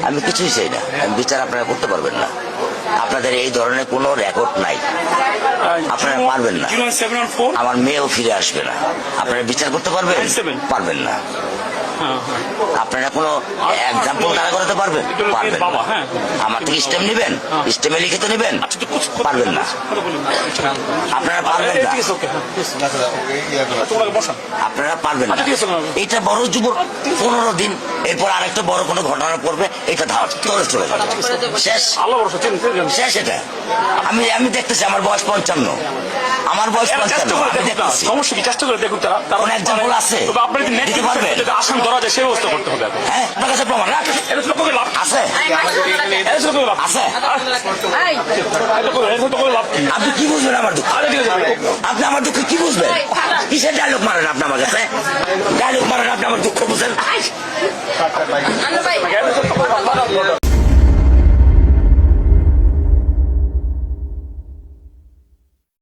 আমি কিছুই চাই না, আমি বিচার আপনারা করতে পারবেন না। আপনাদের এই ধরনের কোনো রেকর্ড নাই, আপনারা পারবেন না। আমার মেয়েও ফিরে আসবে না। আপনারা বিচার করতে পারবেন? পারবেন না। আপনারা কোনো এক্সাম্পল দাঁড়া করাতে পারবেন? পারবেন না। আমার থেকে স্টেম নেবেন, স্টেমে লিখিত নেবেন, পারবেন না। আপনারা পারবেন না, আপনারা পারবেন না। এটা বড় যুব 15 দিন, এরপর আরেকটা বড় কোনো ঘটনা পড়বে, এটা ধরে চলে যাবে, শেষ শেষ। এটা আমি আমি দেখতেছি, আমার বয়স 55, আমার বয়স 55, আমি দেখতেছি। সমস্যা কি? চেষ্টা করে দেখুন তারা। কোন এক্সাম্পল আছে দিতে পারবেন? আসাম ধরা যায় সেই ব্যবস্থা করতে হবে। হ্যাঁ, আপনার কাছে প্রমাণ রাখ আছে? আছে? আপনি কি বুঝবেন আমার দুঃখ? আপনি আমার দুঃখ কি বুঝবেন? কিসের ডায়লগ মারেন আপনি আমার কাছে? ডায়লগ মারেন আপনি আমার দুঃখ বুঝেন?